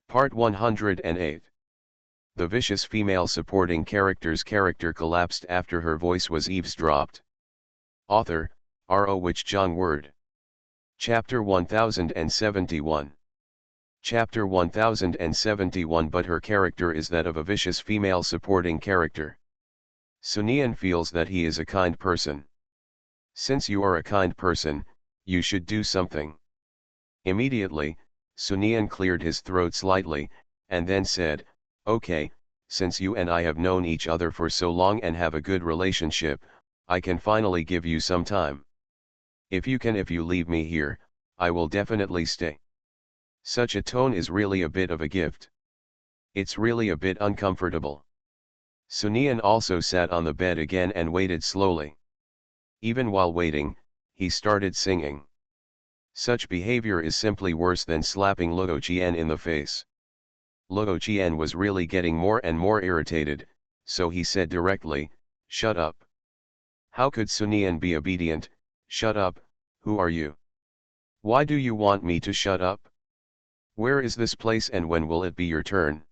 Part 108. The vicious female supporting character's character collapsed after her voice was eavesdropped. Author, R.O. Wich Jong Word. Chapter 1071. Chapter 1071. But her character is that of a vicious female supporting character. Sunian feels that he is a kind person. Since you are a kind person, you should do something. Immediately, Sunian cleared his throat slightly, and then said, "Okay, since you and I have known each other for so long and have a good relationship, I can finally give you some time. If you leave me here, I will definitely stay." Such a tone is really a bit of a gift. It's really a bit uncomfortable. Sunian also sat on the bed again and waited slowly. Even while waiting, he started singing. Such behavior is simply worse than slapping Luo Qian in the face. Luo Qian was really getting more and more irritated, so he said directly, "Shut up." How could Sunian be obedient? "Shut up, who are you? Why do you want me to shut up? Where is this place and when will it be your turn?"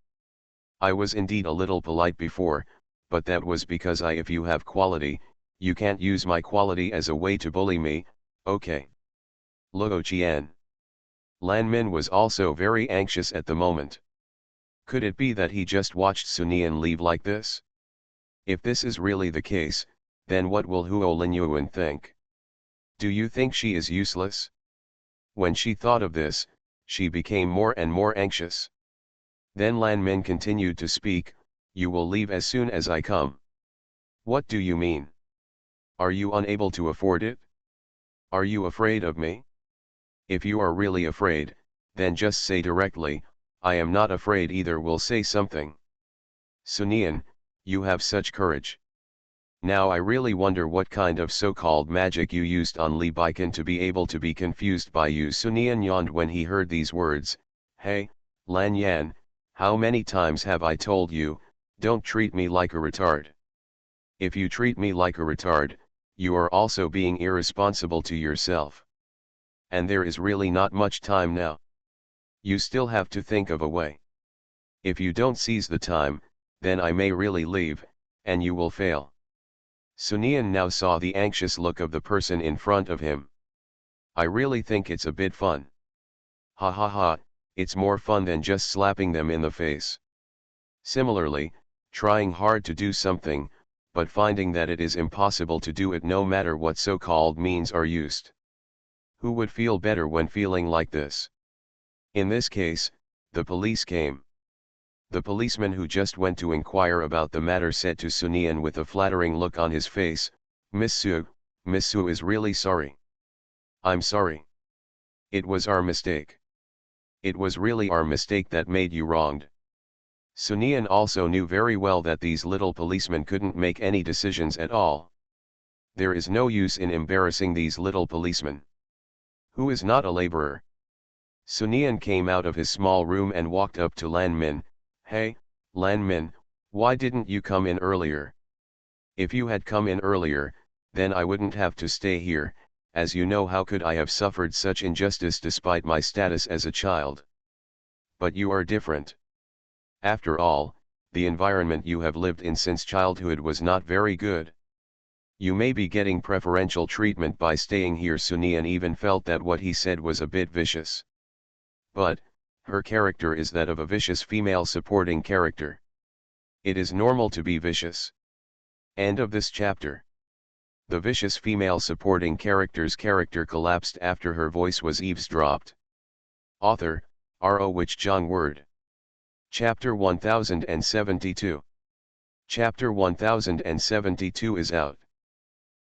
I was indeed a little polite before, but that was because if you have quality, you can't use my quality as a way to bully me, okay? Luo Qian. Lan Min was also very anxious at the moment. Could it be that he just watched Sunian leave like this? If this is really the case, then what will Huo Linyuan think? Do you think she is useless? When she thought of this, she became more and more anxious. Then Lan Min continued to speak, "You will leave as soon as I come. What do you mean? Are you unable to afford it? Are you afraid of me? If you are really afraid, then just say directly, 'I am not afraid either.' Will say something." Sunian, you have such courage. Now I really wonder what kind of so-called magic you used on Li Baikan to be able to be confused by you. Sunian yawned when he heard these words. "Hey, Lan Yan, how many times have I told you, don't treat me like a retard? If you treat me like a retard, you are also being irresponsible to yourself. And there is really not much time now. You still have to think of a way. If you don't seize the time, then I may really leave, and you will fail." Sunian now saw the anxious look of the person in front of him. "I really think it's a bit fun. Ha ha ha, it's more fun than just slapping them in the face. Similarly, trying hard to do something, but finding that it is impossible to do it no matter what so-called means are used. Who would feel better when feeling like this?" In this case, the police came. The policeman who just went to inquire about the matter said to Sunian with a flattering look on his face, Monsieur is really sorry. I'm sorry. It was our mistake. It was really our mistake that made you wronged." Sunian also knew very well that these little policemen couldn't make any decisions at all. There is no use in embarrassing these little policemen. Who is not a laborer? Sunian came out of his small room and walked up to Lan Min. "Hey, Lan Min, why didn't you come in earlier? If you had come in earlier, then I wouldn't have to stay here. As you know, how could I have suffered such injustice despite my status as a child? But you are different. After all, the environment you have lived in since childhood was not very good. You may be getting preferential treatment by staying here." Sunian even felt that what he said was a bit vicious. But, her character is that of a vicious female supporting character. It is normal to be vicious. End of this chapter. The vicious female supporting character's character collapsed after her voice was eavesdropped. Author, R.O. Wich Jong Word. Chapter 1072. Chapter 1072 is out.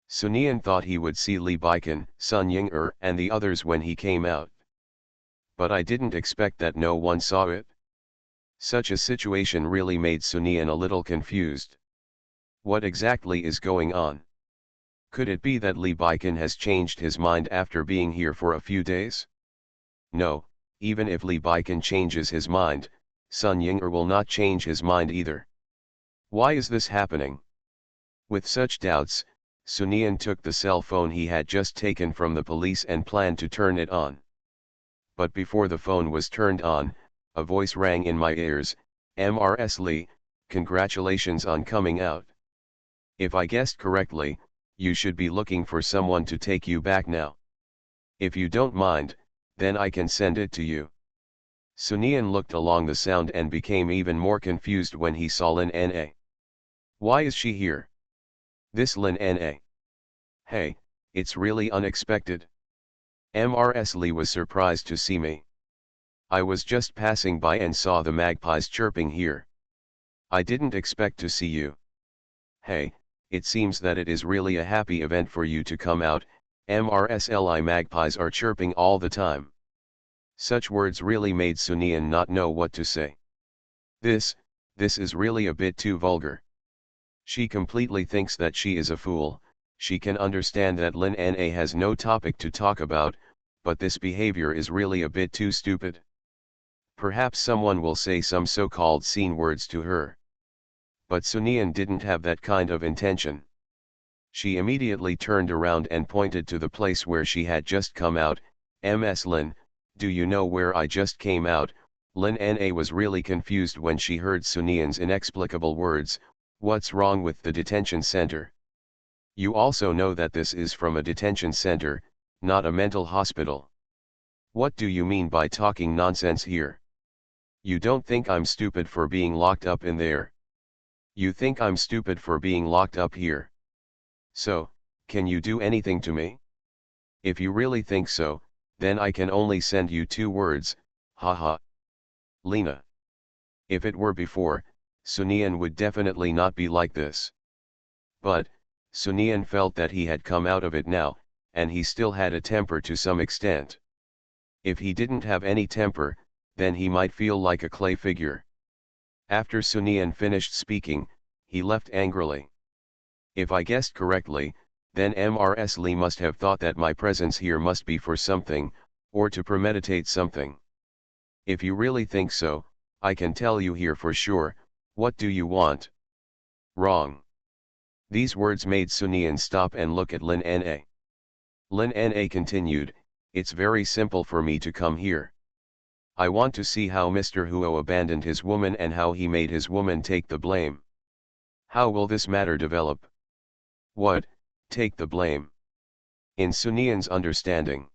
Sunian thought he would see Li Baikan, Sun Ying and the others when he came out. But I didn't expect that no one saw it. Such a situation really made Sunian a little confused. What exactly is going on? Could it be that Li Baikan has changed his mind after being here for a few days? No, even if Li Baikan changes his mind, Sun Ying will not change his mind either. Why is this happening? With such doubts, Sunian took the cell phone he had just taken from the police and planned to turn it on. But before the phone was turned on, a voice rang in my ears, Mrs. Lee, congratulations on coming out. If I guessed correctly, you should be looking for someone to take you back now. If you don't mind, then I can send it to you. Sunian looked along the sound and became even more confused when he saw Lin Na. Why is she here? This Lin Na. Hey, it's really unexpected. Mrs. Lee was surprised to see me. I was just passing by and saw the magpies chirping here. I didn't expect to see you. Hey, it seems that it is really a happy event for you to come out. Mrs. magpies are chirping all the time. Such words really made Sunian not know what to say. This is really a bit too vulgar. She completely thinks that she is a fool. She can understand that Lin Na has no topic to talk about, but this behavior is really a bit too stupid. Perhaps someone will say some so-called scene words to her. But Sunian didn't have that kind of intention. She immediately turned around and pointed to the place where she had just come out. Ms. Lin, do you know where I just came out? Lin Na was really confused when she heard Sunian's inexplicable words. What's wrong with the detention center? You also know that this is from a detention center, not a mental hospital. What do you mean by talking nonsense here? You don't think I'm stupid for being locked up in there? You think I'm stupid for being locked up here? So, can you do anything to me? If you really think so, then I can only send you 2 words, haha. Lena. If it were before, Sunian would definitely not be like this. But, Sunian felt that he had come out of it now, and he still had a temper to some extent. If he didn't have any temper, then he might feel like a clay figure. After Sunian finished speaking, he left angrily. If I guessed correctly, then Mrs. Lee must have thought that my presence here must be for something, or to premeditate something. If you really think so, I can tell you here for sure. What do you want? Wrong. These words made Sunian stop and look at Lin Na. Lin Na continued, it's very simple for me to come here. I want to see how Mr. Huo abandoned his woman and how he made his woman take the blame. How will this matter develop? What, take the blame? In Sunian's understanding,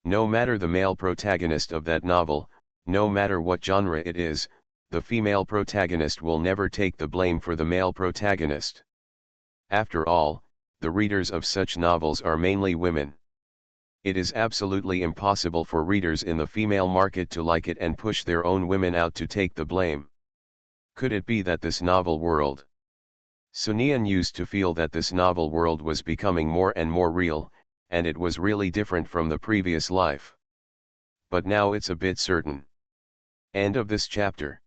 no matter the male protagonist of that novel, no matter what genre it is, the female protagonist will never take the blame for the male protagonist. After all, the readers of such novels are mainly women. It is absolutely impossible for readers in the female market to like it and push their own women out to take the blame. Could it be that this novel world? Sunian used to feel that this novel world was becoming more and more real, and it was really different from the previous life. But now it's a bit certain. End of this chapter.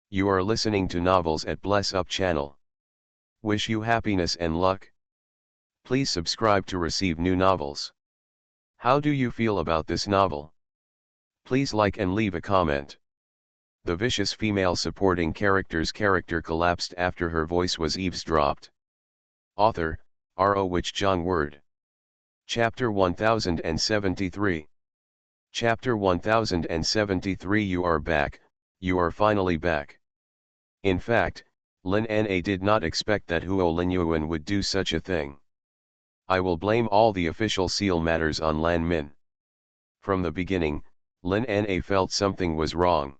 You are listening to Novels at Bless Up channel. Wish you happiness and luck. Please subscribe to receive new novels. How do you feel about this novel? Please like and leave a comment. The vicious female supporting character's character collapsed after her voice was eavesdropped. Author, R.O. Wich Jong Word. Chapter 1073. Chapter 1073. You are back, you are finally back. In fact, Lin Na did not expect that Huo Linyuan would do such a thing. I will blame all the official seal matters on Lan Min. From the beginning, Lin Na felt something was wrong.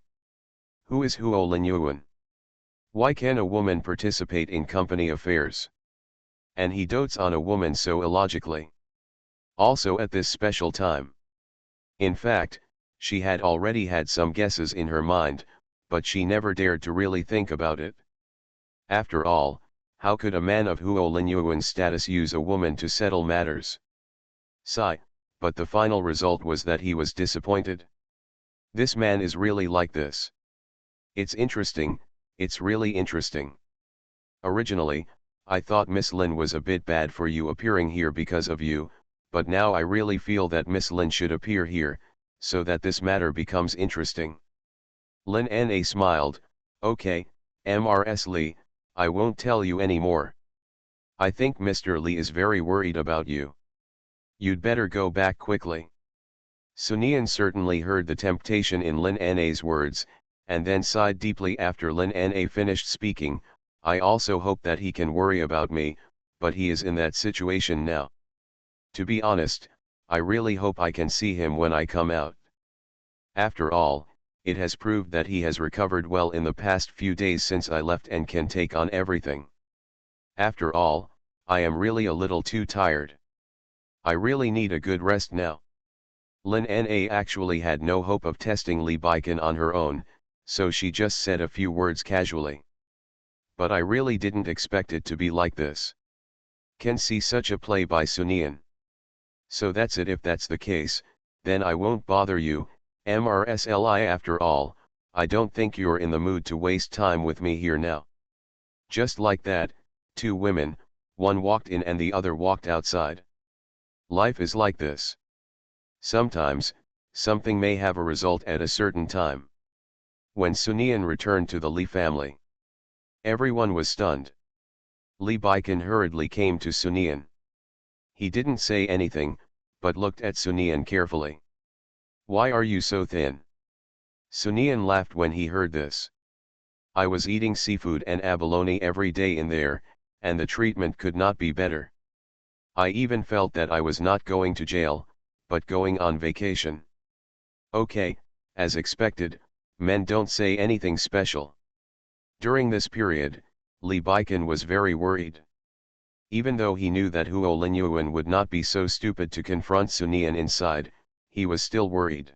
Who is Huo Linyuan? Why can a woman participate in company affairs? And he dotes on a woman so illogically. Also at this special time. In fact, she had already had some guesses in her mind, but she never dared to really think about it. After all, how could a man of Huo Linyuan's status use a woman to settle matters? Sigh, but the final result was that he was disappointed. This man is really like this. It's interesting, it's really interesting. Originally, I thought Miss Lin was a bit bad for you appearing here because of you, but now I really feel that Miss Lin should appear here, so that this matter becomes interesting. Lin Na smiled, okay, Mrs. Lee, I won't tell you any more. I think Mr. Lee is very worried about you. You'd better go back quickly. Sunian certainly heard the temptation in Lin Na's words, and then sighed deeply after Lin Na finished speaking. I also hope that he can worry about me, but he is in that situation now. To be honest, I really hope I can see him when I come out. After all, it has proved that he has recovered well in the past few days since I left and can take on everything. After all, I am really a little too tired. I really need a good rest now. Lin Na actually had no hope of testing Lee Baiken on her own, so she just said a few words casually. But I really didn't expect it to be like this. Can see such a play by Sunian. So that's it. If that's the case, then I won't bother you, MRSLI. After all, I don't think you're in the mood to waste time with me here now. Just like that, two women, one walked in and the other walked outside. Life is like this. Sometimes, something may have a result at a certain time. When Sunian returned to the Lee family, everyone was stunned. Lee Baiken hurriedly came to Sunian. He didn't say anything, but looked at Sunian carefully. Why are you so thin? Sunian laughed when he heard this. I was eating seafood and abalone every day in there, and the treatment could not be better. I even felt that I was not going to jail, but going on vacation. Okay, as expected, men don't say anything special. During this period, Lee Baiken was very worried. Even though he knew that Huo Linyuan would not be so stupid to confront Sunian inside, he was still worried.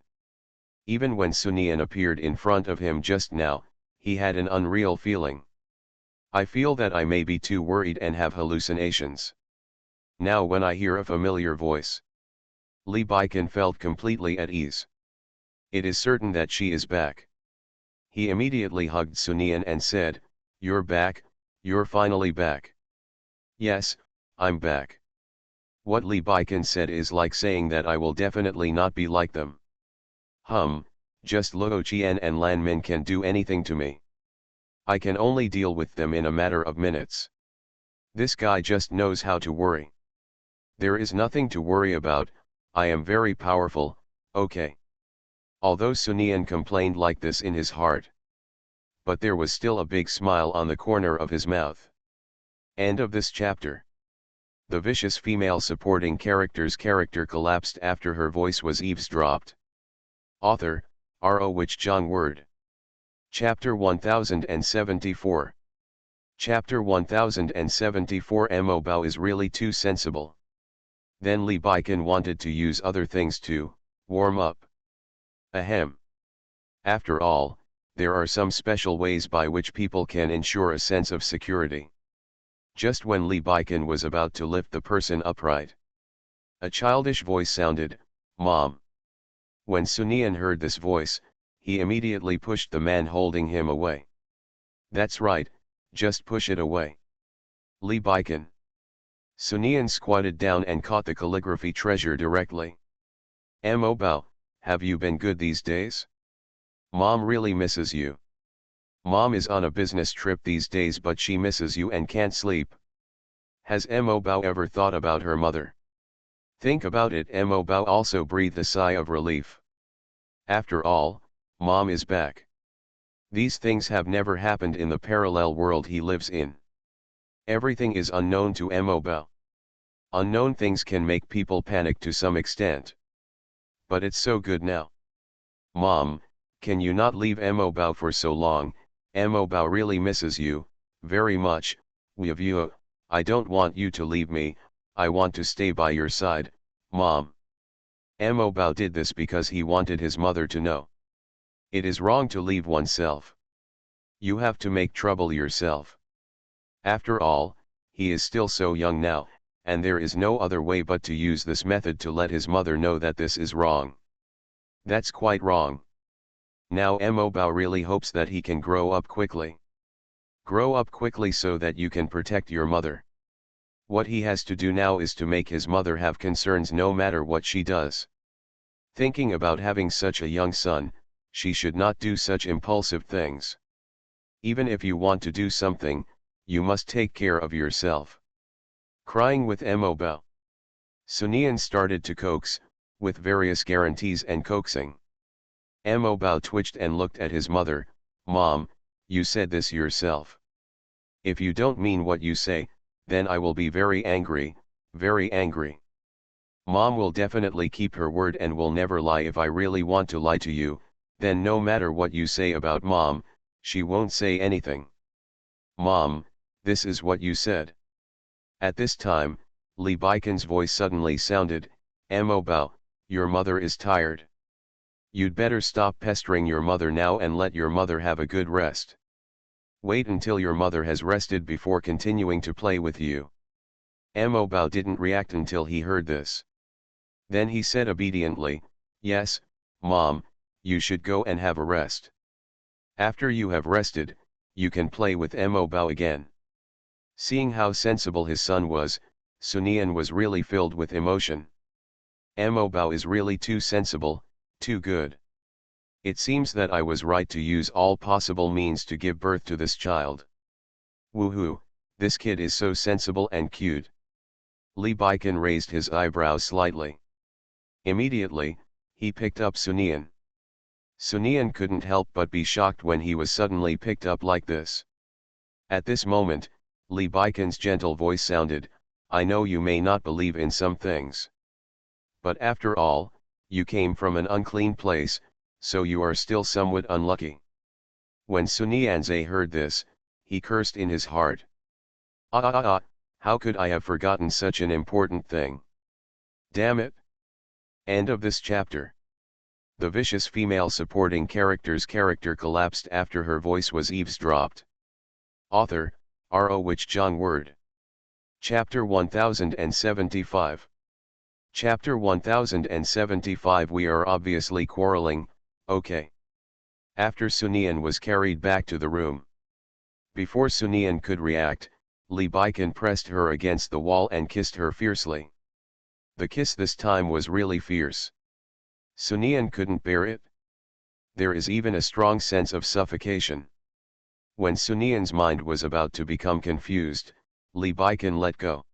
Even when Sunian appeared in front of him just now, he had an unreal feeling. I feel that I may be too worried and have hallucinations. Now when I hear a familiar voice, Lee Baiken felt completely at ease. It is certain that she is back. He immediately hugged Sunian and said, "You're back, you're finally back." "Yes, I'm back." What Lee Baiken said is like saying that I will definitely not be like them. Just Luo Qian and Lan Min can do anything to me. I can only deal with them in a matter of minutes. This guy just knows how to worry. There is nothing to worry about, I am very powerful, okay. Although Sunian complained like this in his heart, but there was still a big smile on the corner of his mouth. End of this chapter. The vicious female supporting character's character collapsed after her voice was eavesdropped. Author, R.O. Wich Zhang Word. Chapter 1074. Chapter 1074. Mo Bao is really too sensible. Then Lee Baiken wanted to use other things to warm up. Ahem. After all, there are some special ways by which people can ensure a sense of security. Just when Lee Baiken was about to lift the person upright, a childish voice sounded, "Mom." When Sunian heard this voice, he immediately pushed the man holding him away. "That's right, just push it away. Lee Baiken." Sunian squatted down and caught the calligraphy treasure directly. "Mo Bao, have you been good these days? Mom really misses you. Mom is on a business trip these days, but she misses you and can't sleep." Has Mo Bao ever thought about her mother? Think about it. Mo Bao also breathed a sigh of relief. After all, Mom is back. These things have never happened in the parallel world he lives in. Everything is unknown to Mo Bao. Unknown things can make people panic to some extent. But it's so good now. "Mom, can you not leave Mo Bao for so long? Mo Bao really misses you, very much. You, I don't want you to leave me, I want to stay by your side, Mom." Mo Bao did this because he wanted his mother to know. It is wrong to leave oneself. You have to make trouble yourself. After all, he is still so young now, and there is no other way but to use this method to let his mother know that this is wrong. That's quite wrong. Now Mo Bao really hopes that he can grow up quickly. Grow up quickly so that you can protect your mother. What he has to do now is to make his mother have concerns no matter what she does. Thinking about having such a young son, she should not do such impulsive things. Even if you want to do something, you must take care of yourself. Crying with Mo Bao. Sunian started to coax, with various guarantees and coaxing. Mo Bao twitched and looked at his mother. Mom, you said this yourself. If you don't mean what you say, then I will be very angry, very angry. Mom will definitely keep her word and will never lie. If I really want to lie to you, then no matter what you say about Mom, she won't say anything. Mom, this is what you said. At this time, Li Baikan's voice suddenly sounded, Mo Bao, your mother is tired. You'd better stop pestering your mother now and let your mother have a good rest. Wait until your mother has rested before continuing to play with you. Mo Bao didn't react until he heard this. Then he said obediently, yes, Mom, you should go and have a rest. After you have rested, you can play with Mo Bao again. Seeing how sensible his son was, Sunian was really filled with emotion. Mo Bao is really too sensible, too good. It seems that I was right to use all possible means to give birth to this child. Woohoo, this kid is so sensible and cute. Li Baikan raised his eyebrows slightly. Immediately, he picked up Sunian. Sunian couldn't help but be shocked when he was suddenly picked up like this. At this moment, Li Baikan's gentle voice sounded, I know you may not believe in some things. But after all, you came from an unclean place, so you are still somewhat unlucky. When Sunianze heard this, he cursed in his heart. How could I have forgotten such an important thing? Damn it! End of this chapter. The vicious female supporting character's character collapsed after her voice was eavesdropped. Author, R.O. Wich Jong Word. Chapter 1075. Chapter 1075. We are obviously quarreling, okay. After Sunian was carried back to the room. Before Sunian could react, Li Baikan pressed her against the wall and kissed her fiercely. The kiss this time was really fierce. Sunian couldn't bear it. There is even a strong sense of suffocation. When Sunian's mind was about to become confused, Li Baikan let go.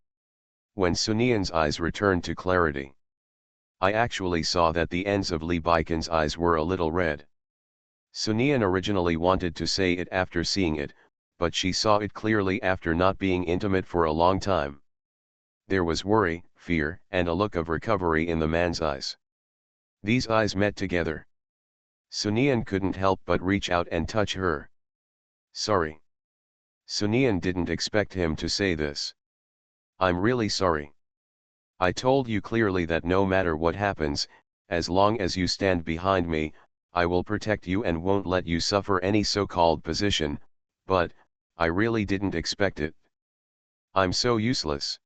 When Sunian's eyes returned to clarity, I actually saw that the ends of Li Baikan's eyes were a little red. Sunian originally wanted to say it after seeing it, but she saw it clearly after not being intimate for a long time. There was worry, fear, and a look of recovery in the man's eyes. These eyes met together. Sunian couldn't help but reach out and touch her. Sorry. Sunian didn't expect him to say this. I'm really sorry. I told you clearly that no matter what happens, as long as you stand behind me, I will protect you and won't let you suffer any so-called position, but, I really didn't expect it. I'm so useless.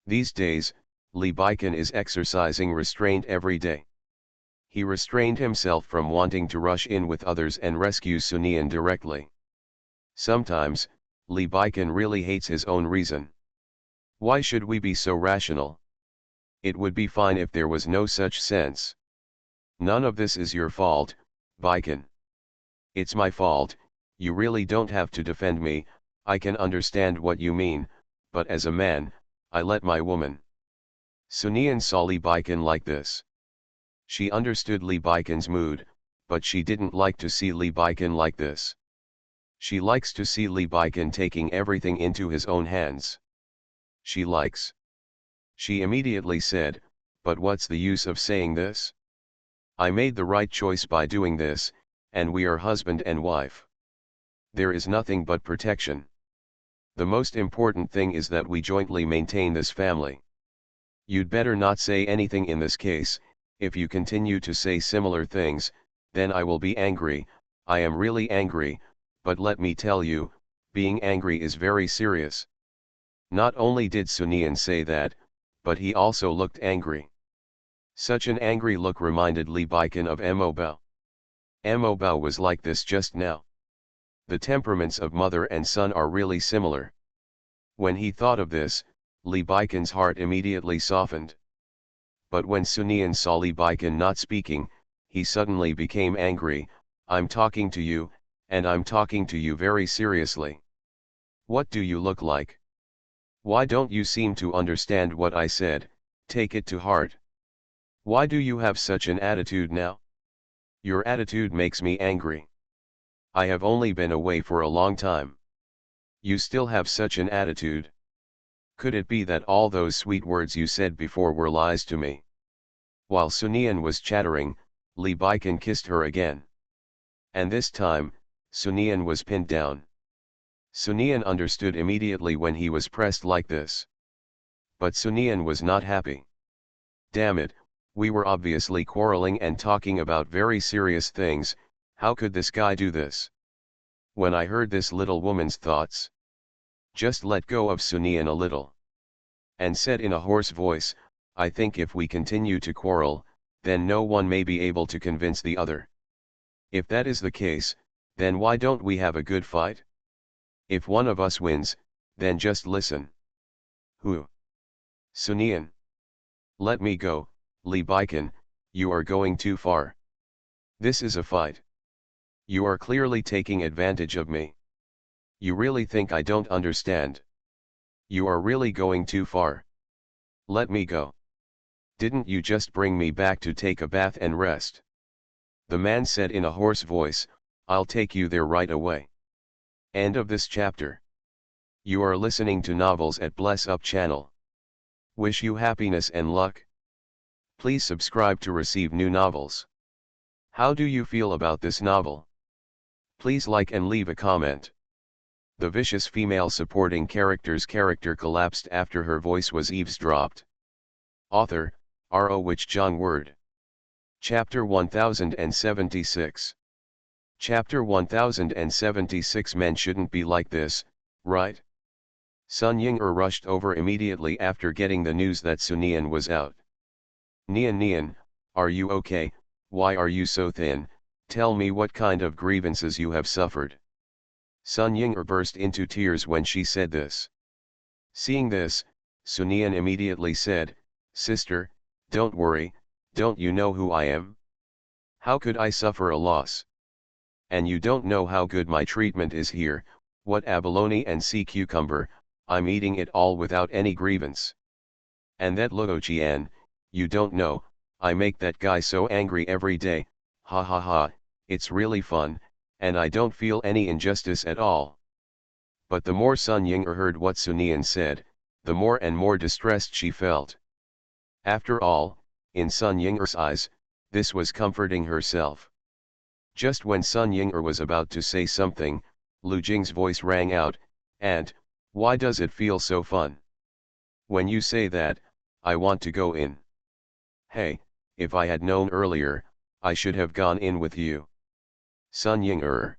These days, Li Baikan is exercising restraint every day. He restrained himself from wanting to rush in with others and rescue Sunian directly. Sometimes, Li Baikan really hates his own reason. Why should we be so rational? It would be fine if there was no such sense. None of this is your fault, Baikan. It's my fault. You really don't have to defend me. I can understand what you mean, but as a man, I let my woman. Sunian saw Li Baikan like this. She understood Li Baikan's mood, but she didn't like to see Li Baikan like this. She likes to see Li Baikan taking everything into his own hands. She likes. She immediately said, but what's the use of saying this? I made the right choice by doing this, and we are husband and wife. There is nothing but protection. The most important thing is that we jointly maintain this family. You'd better not say anything in this case. If you continue to say similar things, then I will be angry. I am really angry, but let me tell you, being angry is very serious. Not only did Sunian say that, but he also looked angry. Such an angry look reminded Li Baikan of Mo Bao. Mo Bao was like this just now. The temperaments of mother and son are really similar. When he thought of this, Li Baikan's heart immediately softened. But when Sunian saw Li Baikan not speaking, he suddenly became angry. I'm talking to you, and I'm talking to you very seriously. What do you look like? Why don't you seem to understand what I said? Take it to heart. Why do you have such an attitude now? Your attitude makes me angry. I have only been away for a long time. You still have such an attitude. Could it be that all those sweet words you said before were lies to me? While Sunian was chattering, Li Baikan kissed her again. And this time, Sunian was pinned down. Sunian understood immediately when he was pressed like this. But Sunian was not happy. Damn it, we were obviously quarreling and talking about very serious things, how could this guy do this? When I heard this little woman's thoughts, just let go of Sunian a little. And said in a hoarse voice, I think if we continue to quarrel, then no one may be able to convince the other. If that is the case, then why don't we have a good fight? If one of us wins, then just listen. Who? Sunian. Let me go, Li Baikan, you are going too far. This is a fight. You are clearly taking advantage of me. You really think I don't understand? You are really going too far. Let me go. Didn't you just bring me back to take a bath and rest? The man said in a hoarse voice, I'll take you there right away. End of this chapter. You are listening to Novels at Bless Up channel. Wish you happiness and luck. Please subscribe to receive new novels. How do you feel about this novel? Please like and leave a comment. The vicious female supporting character's character collapsed after her voice was eavesdropped. Author, R.O. Wich John Word. Chapter 1076. Chapter 1076. Men shouldn't be like this, right? Sun Ying-er rushed over immediately after getting the news that Sunian was out. Nian, are you okay? Why are you so thin? Tell me what kind of grievances you have suffered. Sun Ying-er burst into tears when she said this. Seeing this, Sunian immediately said, Sister, don't worry, don't you know who I am? How could I suffer a loss? And you don't know how good my treatment is here, what abalone and sea cucumber, I'm eating it all without any grievance. And that Luo Qian, you don't know, I make that guy so angry every day, ha ha ha, it's really fun, and I don't feel any injustice at all. But the more Sun Ying-er heard what Sunian said, the more and more distressed she felt. After all, in Sun Ying-er's eyes, this was comforting herself. Just when Sun Ying-er was about to say something, Lu Jing's voice rang out, and, why does it feel so fun? When you say that, I want to go in. Hey, if I had known earlier, I should have gone in with you. Sun Ying-er.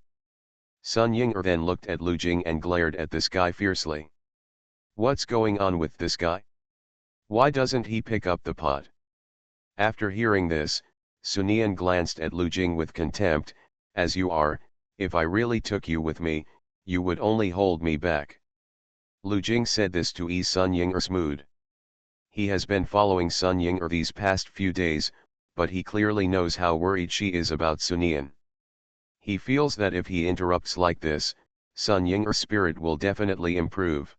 Sun Ying-er then looked at Lu Jing and glared at this guy fiercely. What's going on with this guy? Why doesn't he pick up the pot? After hearing this, Sunian glanced at Lu Jing with contempt, as you are, if I really took you with me, you would only hold me back. Lu Jing said this to ease Sun Ying-er's mood. He has been following Sun Ying-er these past few days, but he clearly knows how worried she is about Sunian. He feels that if he interrupts like this, Sun Ying-er's spirit will definitely improve.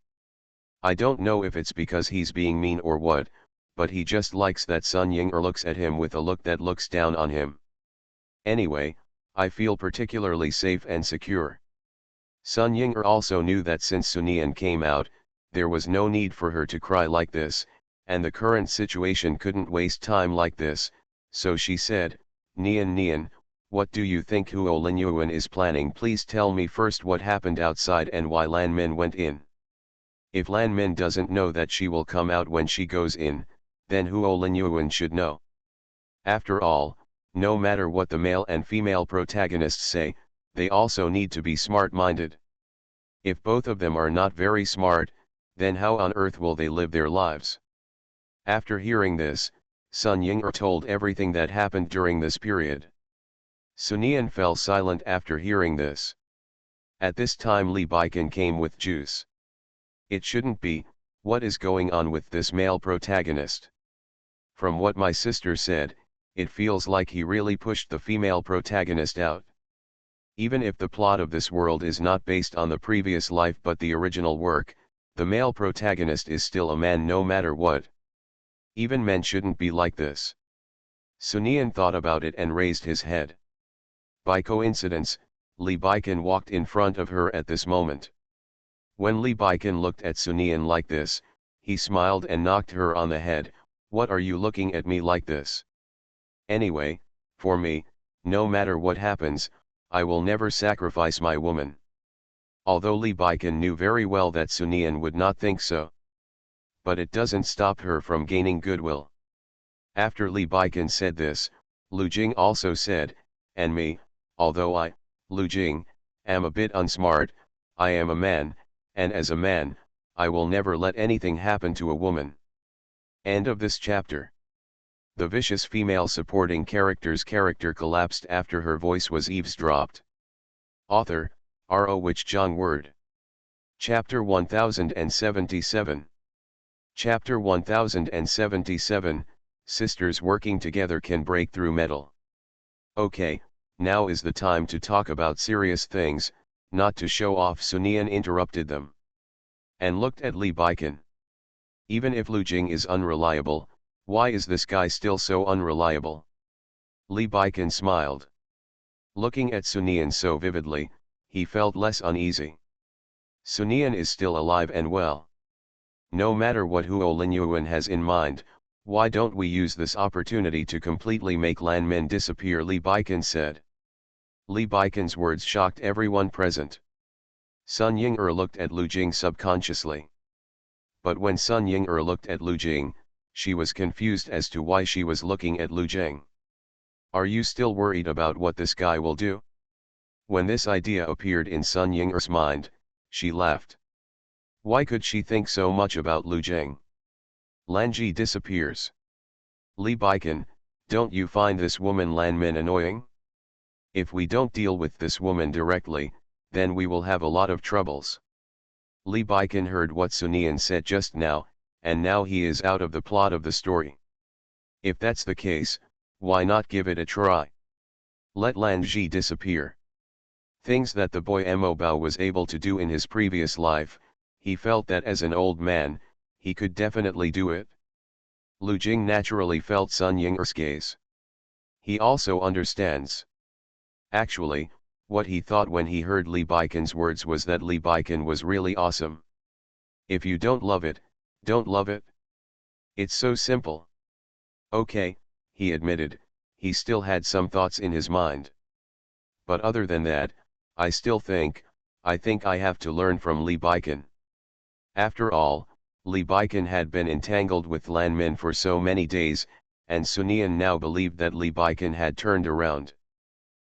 I don't know if it's because he's being mean or what, but he just likes that Sun Ying-er looks at him with a look that looks down on him. Anyway, I feel particularly safe and secure. Sun Ying-er also knew that since Sunian came out, there was no need for her to cry like this, and the current situation couldn't waste time like this, so she said, Nian, what do you think Huo Linyuan is planning? Please tell me first what happened outside and why Lan Min went in. If Lan Min doesn't know that she will come out when she goes in, then Huo Linyuan should know. After all, no matter what the male and female protagonists say, they also need to be smart-minded. If both of them are not very smart, then how on earth will they live their lives? After hearing this, Sun Ying-er told everything that happened during this period. Sunian fell silent after hearing this. At this time Li Baikan came with juice. It shouldn't be, what is going on with this male protagonist? From what my sister said, it feels like he really pushed the female protagonist out. Even if the plot of this world is not based on the previous life but the original work, the male protagonist is still a man no matter what. Even men shouldn't be like this. Sunian thought about it and raised his head. By coincidence, Li Baikan walked in front of her at this moment. When Li Baikan looked at Sunian like this, he smiled and knocked her on the head. What are you looking at me like this? Anyway, for me, no matter what happens, I will never sacrifice my woman. Although Li Baikan knew very well that Sunian would not think so. But it doesn't stop her from gaining goodwill. After Li Baikan said this, Lu Jing also said, and me, although I, Lu Jing, am a bit unsmart, I am a man, and as a man, I will never let anything happen to a woman. End of this chapter. The vicious female supporting character's character collapsed after her voice was eavesdropped. Author, R.O. Wich Jong Word. Chapter 1077. Chapter 1077, Sisters working together can break through metal. Okay, now is the time to talk about serious things, not to show off. Sunian interrupted them. And looked at Li Baikan. Even if Lu Jing is unreliable, why is this guy still so unreliable? Li Baikan smiled. Looking at Sunian so vividly, he felt less uneasy. Sunian is still alive and well. No matter what Huo Linyuan has in mind, why don't we use this opportunity to completely make Lan Min disappear? Li Baikan said. Li Baikan's words shocked everyone present. Sun Ying'er looked at Lu Jing subconsciously. But when Sun Ying'er looked at Lu Jing, she was confused as to why she was looking at Lu Jing. Are you still worried about what this guy will do? When this idea appeared in Sun Ying'er's mind, she laughed. Why could she think so much about Lu Jing? Lanji disappears. Li Baikan, don't you find this woman Lan Min annoying? If we don't deal with this woman directly, then we will have a lot of troubles. Li Baikan heard what Sunian said just now, and now he is out of the plot of the story. If that's the case, why not give it a try? Let Lanji disappear. Things that the boy Mo Bao was able to do in his previous life, he felt that as an old man, he could definitely do it. Lu Jing naturally felt Sun Ying'er's gaze. He also understands. Actually, what he thought when he heard Li Baikan's words was that Li Baikan was really awesome. If you don't love it, don't love it. It's so simple. Okay, he admitted, he still had some thoughts in his mind. But other than that, I think I have to learn from Li Baikan. After all, Li Baikan had been entangled with Lan Min for so many days, and Sunian now believed that Li Baikan had turned around.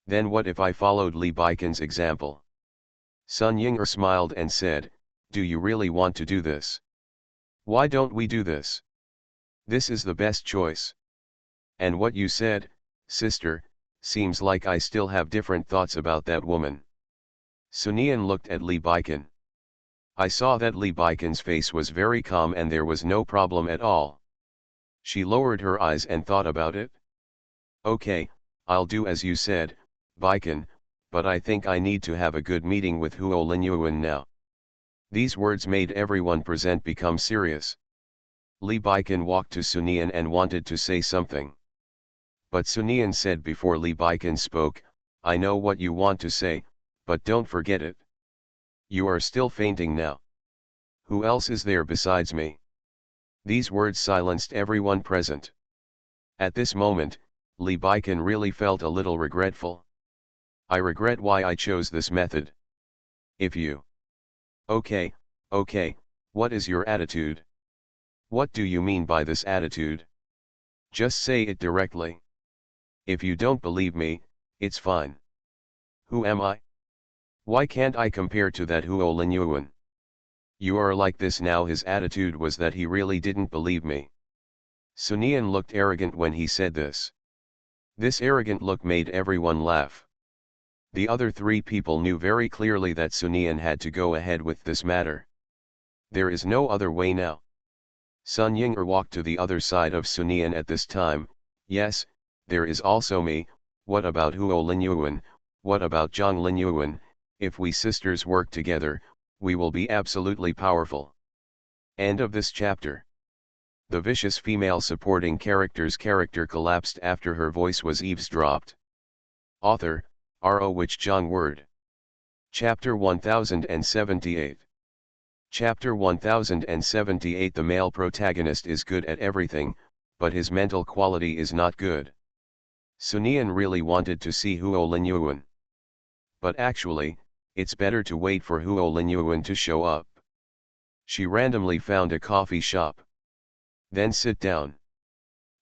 Then what if I followed Li Baikan's example? Sun Ying'er smiled and said, do you really want to do this? Why don't we do this? This is the best choice. And what you said, sister, seems like I still have different thoughts about that woman. Sunian looked at Li Baikan. I saw that Li Baikan's face was very calm and there was no problem at all. She lowered her eyes and thought about it. Okay, I'll do as you said, Baikan, but I think I need to have a good meeting with Huo Linyuan now. These words made everyone present become serious. Li Baikan walked to Sunian and wanted to say something. But Sunian said before Li Baikan spoke, I know what you want to say, but don't forget it. You are still fainting now. Who else is there besides me? These words silenced everyone present. At this moment, Li Baikan really felt a little regretful. I regret why I chose this method. If you... Okay, what is your attitude? What do you mean by this attitude? Just say it directly. If you don't believe me, it's fine. Who am I? Why can't I compare to that Huo Linyuan? You are like this now. His attitude was that he really didn't believe me. Sunian looked arrogant when he said this. This arrogant look made everyone laugh. The other three people knew very clearly that Sunian had to go ahead with this matter. There is no other way now. Sun Ying'er walked to the other side of Sunian at this time. Yes, there is also me. What about Huo Linyuan? What about Zhang Linyuan? If we sisters work together, we will be absolutely powerful. End of this chapter. The vicious female supporting character's character collapsed after her voice was eavesdropped. Author, R.O. Wich Jong Word. Chapter 1078. Chapter 1078. The male protagonist is good at everything, but his mental quality is not good. Sunian really wanted to see Huo Linyuan. But actually, it's better to wait for Huo Linyuan to show up. She randomly found a coffee shop. Then sit down.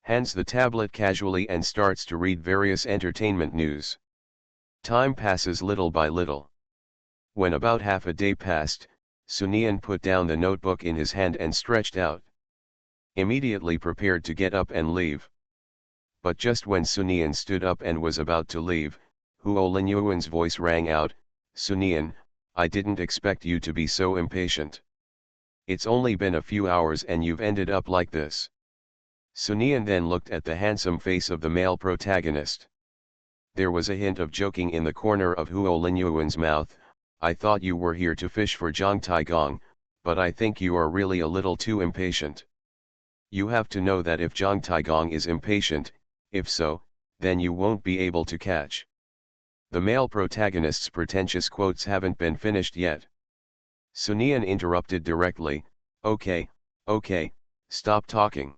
Hands the tablet casually and starts to read various entertainment news. Time passes little by little. When about half a day passed, Sunian put down the notebook in his hand and stretched out. Immediately prepared to get up and leave. But just when Sunian stood up and was about to leave, Huo Linyuan's voice rang out, "Sunian, I didn't expect you to be so impatient. It's only been a few hours and you've ended up like this." Sunian then looked at the handsome face of the male protagonist. There was a hint of joking in the corner of Huo Linyuan's mouth. "I thought you were here to fish for Zhang Taigong, but I think you are really a little too impatient. You have to know that if Zhang Taigong is impatient, if so, then you won't be able to catch." The male protagonist's pretentious quotes haven't been finished yet. Sunian interrupted directly, Okay, stop talking.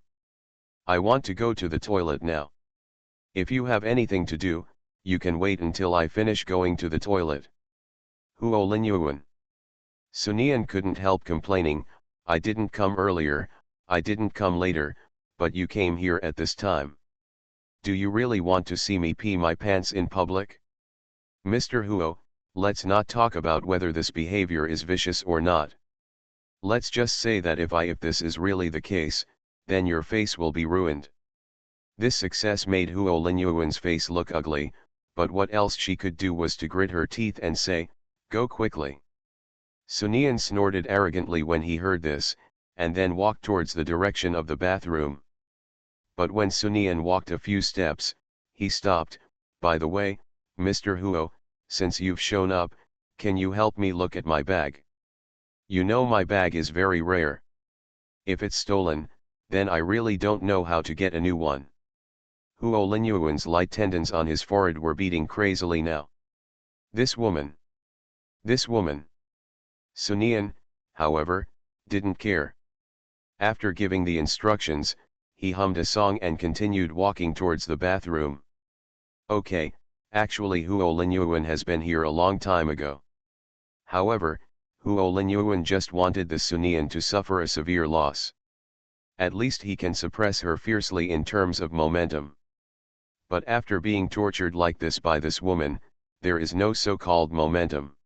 I want to go to the toilet now. If you have anything to do, you can wait until I finish going to the toilet." Huo Linyuan. Sunian couldn't help complaining, "I didn't come earlier, I didn't come later, but you came here at this time. Do you really want to see me pee my pants in public?" "Mr. Huo, let's not talk about whether this behavior is vicious or not. Let's just say that if this is really the case, then your face will be ruined." This success made Huo Linyuan's face look ugly, but what else she could do was to grit her teeth and say, "Go quickly." Sunian snorted arrogantly when he heard this, and then walked towards the direction of the bathroom. But when Sunian walked a few steps, he stopped. "By the way, Mr. Huo, since you've shown up, can you help me look at my bag? You know my bag is very rare. If it's stolen, then I really don't know how to get a new one." Huo Linyuan's light tendons on his forehead were beating crazily now. This woman. Sunian, however, didn't care. After giving the instructions, he hummed a song and continued walking towards the bathroom. "Okay, actually Huo Linyuan has been here a long time ago." However, Huo Linyuan just wanted the Sunian to suffer a severe loss. At least he can suppress her fiercely in terms of momentum. But after being tortured like this by this woman, there is no so-called momentum.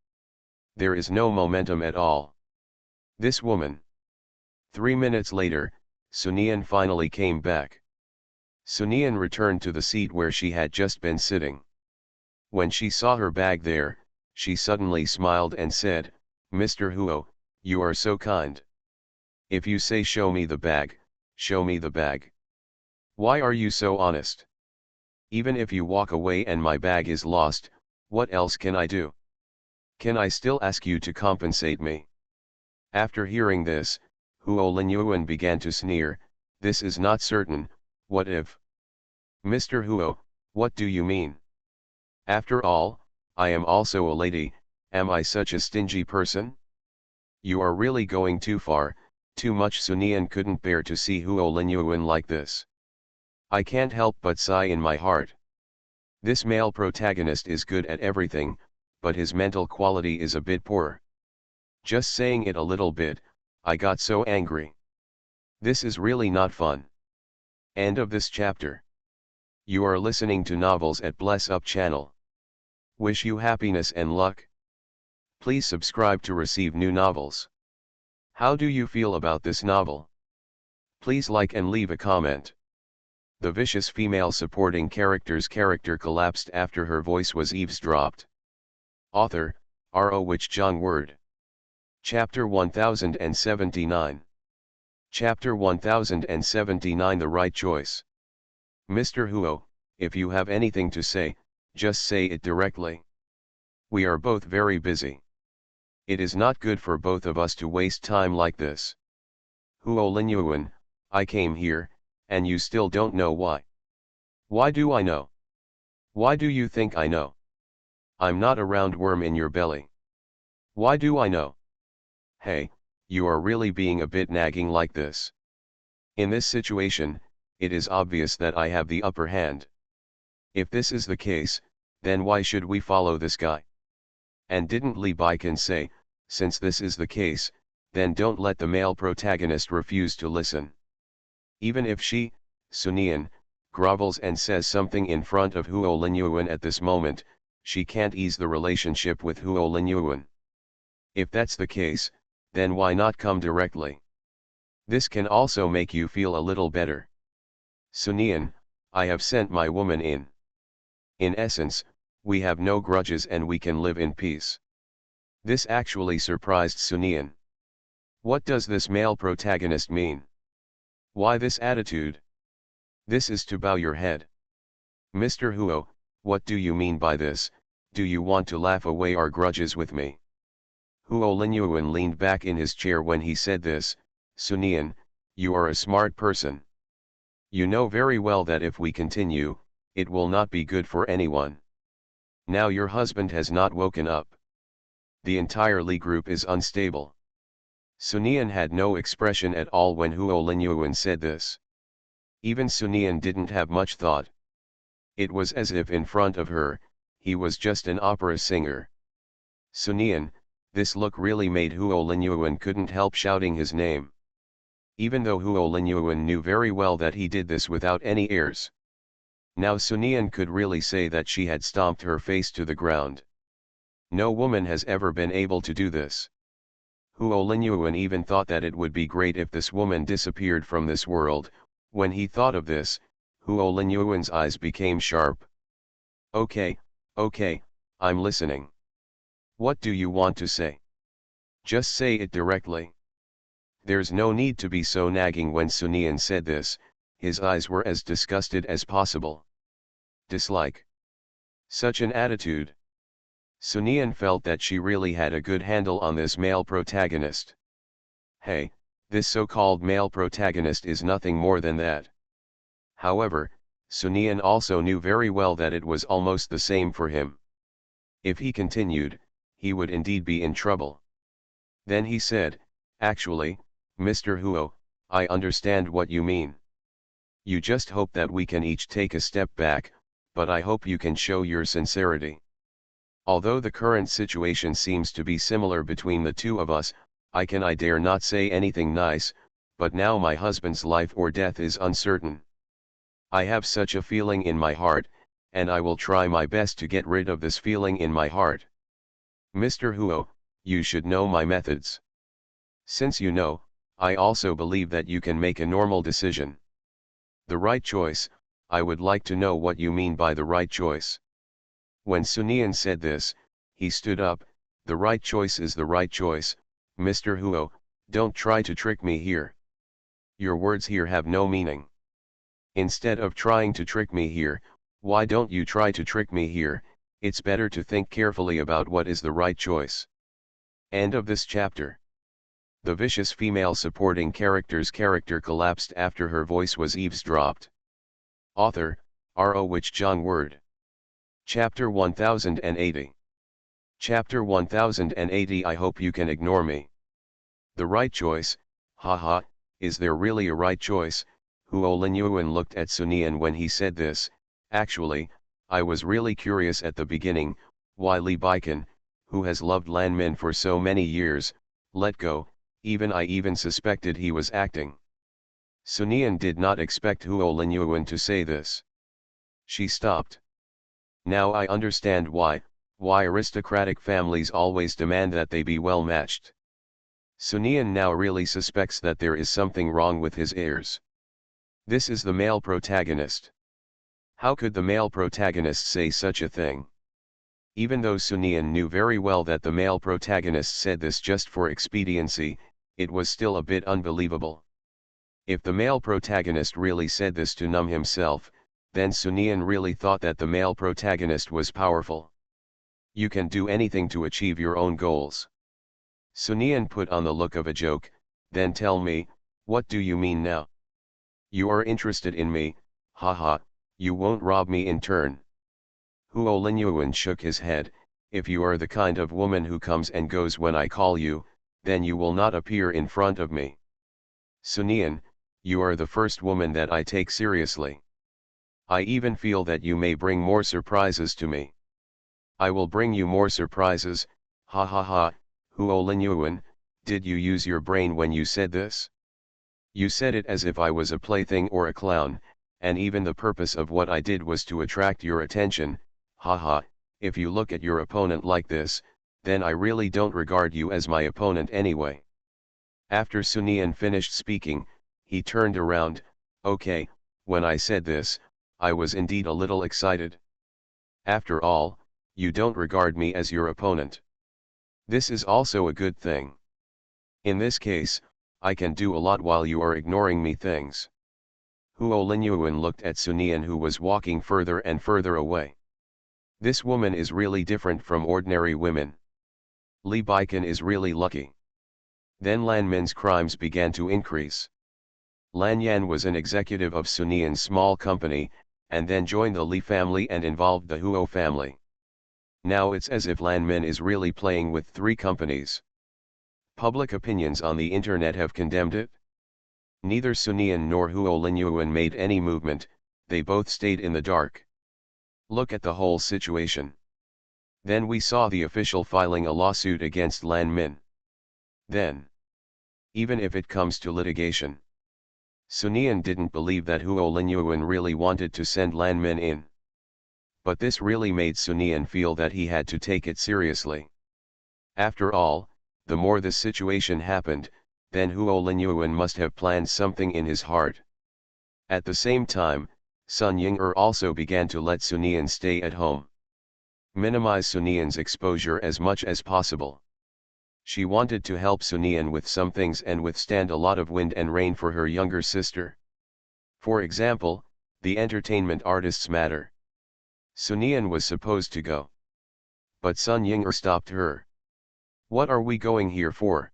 There is no momentum at all. This woman. 3 minutes later, Sunian finally came back. Sunian returned to the seat where she had just been sitting. When she saw her bag there, she suddenly smiled and said, "Mr. Huo, you are so kind. If you say show me the bag, show me the bag. Why are you so honest? Even if you walk away and my bag is lost, what else can I do? Can I still ask you to compensate me?" After hearing this, Huo Linyuan began to sneer, "This is not certain, what if?" "Mr. Huo, what do you mean? After all, I am also a lady, am I such a stingy person? You are really going too far, too much." Sunian couldn't bear to see Huo Linyuan like this. "I can't help but sigh in my heart. This male protagonist is good at everything, but his mental quality is a bit poor. Just saying it a little bit, I got so angry. This is really not fun." End of this chapter. You are listening to Novels at Bless Up channel. Wish you happiness and luck. Please subscribe to receive new novels. How do you feel about this novel? Please like and leave a comment. The vicious female supporting character's character collapsed after her voice was eavesdropped. Author, R.O. Wich Jong Word. Chapter 1079. Chapter 1079. The Right Choice. Mr. Huo, if you have anything to say, just say it directly. We are both very busy. It is not good for both of us to waste time like this. Huo Linyuan, I came here, and you still don't know why. Why do I know? Why do you think I know? I'm not a round worm in your belly. Why do I know? Hey, you are really being a bit nagging like this. In this situation, it is obvious that I have the upper hand. If this is the case, then why should we follow this guy? And didn't Lee Baikan say, since this is the case, then don't let the male protagonist refuse to listen. Even if she, Sunian, grovels and says something in front of Huo Linyuan at this moment, she can't ease the relationship with Huo Linyuan. If that's the case, then why not come directly? This can also make you feel a little better. Sunian, I have sent my woman in. In essence, we have no grudges and we can live in peace. This actually surprised Sunian. What does this male protagonist mean? Why this attitude? This is to bow your head. Mr. Huo, what do you mean by this? Do you want to laugh away our grudges with me? Huo Linyuan leaned back in his chair when he said this. Sunian, you are a smart person. You know very well that if we continue, it will not be good for anyone. Now your husband has not woken up. The entire Li group is unstable. Sunian had no expression at all when Huo Linyuan said this. Even Sunian didn't have much thought. It was as if in front of her, he was just an opera singer. Sunian, this look really made Huo Linyuan couldn't help shouting his name. Even though Huo Linyuan knew very well that he did this without any airs. Now Sunian could really say that she had stomped her face to the ground. No woman has ever been able to do this. Huo Linyuan even thought that it would be great if this woman disappeared from this world. When he thought of this, Huo Linyuan's eyes became sharp. Okay, I'm listening. What do you want to say? Just say it directly. There's no need to be so nagging. When Sunian said this, his eyes were as disgusted as possible. Dislike. Such an attitude. Sunian felt that she really had a good handle on this male protagonist. Hey, this so-called male protagonist is nothing more than that. However, Sunian also knew very well that it was almost the same for him. If he continued, he would indeed be in trouble. Then he said, actually, Mr. Huo, I understand what you mean. You just hope that we can each take a step back, but I hope you can show your sincerity. Although the current situation seems to be similar between the two of us, I dare not say anything nice, but now my husband's life or death is uncertain. I have such a feeling in my heart, and I will try my best to get rid of this feeling in my heart. Mr. Huo, you should know my methods. Since you know, I also believe that you can make a normal decision. The right choice, I would like to know what you mean by the right choice. When Sunian said this, he stood up. The right choice is the right choice. Mr. Huo, don't try to trick me here. Your words here have no meaning. Instead of trying to trick me here, why don't you try to trick me here? It's better to think carefully about what is the right choice. End of this chapter. The vicious female supporting character's character collapsed after her voice was eavesdropped. Author, R.O. Wich Jong Word. Chapter 1080. Chapter 1080. I hope you can ignore me. The right choice, haha, is there really a right choice? Huo Linyuan looked at Sunian when he said this. Actually, I was really curious at the beginning, why Lee Baikan, who has loved Lan Min for so many years, let go. I even suspected he was acting. Sunian did not expect Huo Linyuan to say this. She stopped. Now I understand why aristocratic families always demand that they be well matched. Sunian now really suspects that there is something wrong with his heirs. This is the male protagonist. How could the male protagonist say such a thing? Even though Sunian knew very well that the male protagonist said this just for expediency, it was still a bit unbelievable. If the male protagonist really said this to numb himself, then Sunian really thought that the male protagonist was powerful. You can do anything to achieve your own goals. Sunian put on the look of a joke. Then tell me, what do you mean now? You are interested in me, haha, you won't rob me in turn. Huo Linyuan shook his head. If you are the kind of woman who comes and goes when I call you, then you will not appear in front of me. Sunian, you are the first woman that I take seriously. I even feel that you may bring more surprises to me. I will bring you more surprises, ha ha ha. Huo Linyuan, did you use your brain when you said this? You said it as if I was a plaything or a clown, and even the purpose of what I did was to attract your attention, haha. If you look at your opponent like this, then I really don't regard you as my opponent anyway. After Sunian finished speaking, he turned around. Okay, when I said this, I was indeed a little excited. After all, you don't regard me as your opponent. This is also a good thing. In this case, I can do a lot while you are ignoring me things. Huo Linyuan looked at Sunian, who was walking further and further away. This woman is really different from ordinary women. Li Baikan is really lucky. Then Lan Min's crimes began to increase. Lan Yan was an executive of Sunian's small company, and then joined the Li family and involved the Huo family. Now it's as if Lan Min is really playing with 3 companies. Public opinions on the internet have condemned it. Neither Sunian nor Huo Linyuan made any movement, they both stayed in the dark. Look at the whole situation. Then we saw the official filing a lawsuit against Lan Min. Then, even if it comes to litigation, Sunian didn't believe that Huo Linyuan really wanted to send Lan Min in. But this really made Sunian feel that he had to take it seriously. After all, the more this situation happened, then Huo Linyuan must have planned something in his heart. At the same time, Sun Ying'er also began to let Sunian stay at home. Minimize Sunian's exposure as much as possible. She wanted to help Sunian with some things and withstand a lot of wind and rain for her younger sister. For example, the entertainment artists matter. Sunian was supposed to go. But Sun Ying'er stopped her. What are we going here for?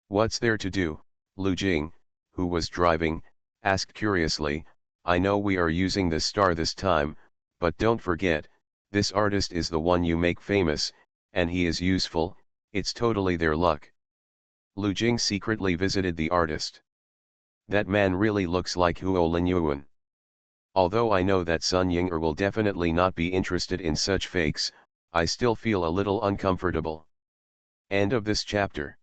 What's there to do? Lu Jing, who was driving, asked curiously. I know we are using this star this time, but don't forget, this artist is the one you make famous, and he is useful, it's totally their luck. Lu Jing secretly visited the artist. That man really looks like Huo Linyuan. Although I know that Sun Ying'er will definitely not be interested in such fakes, I still feel a little uncomfortable. End of this chapter.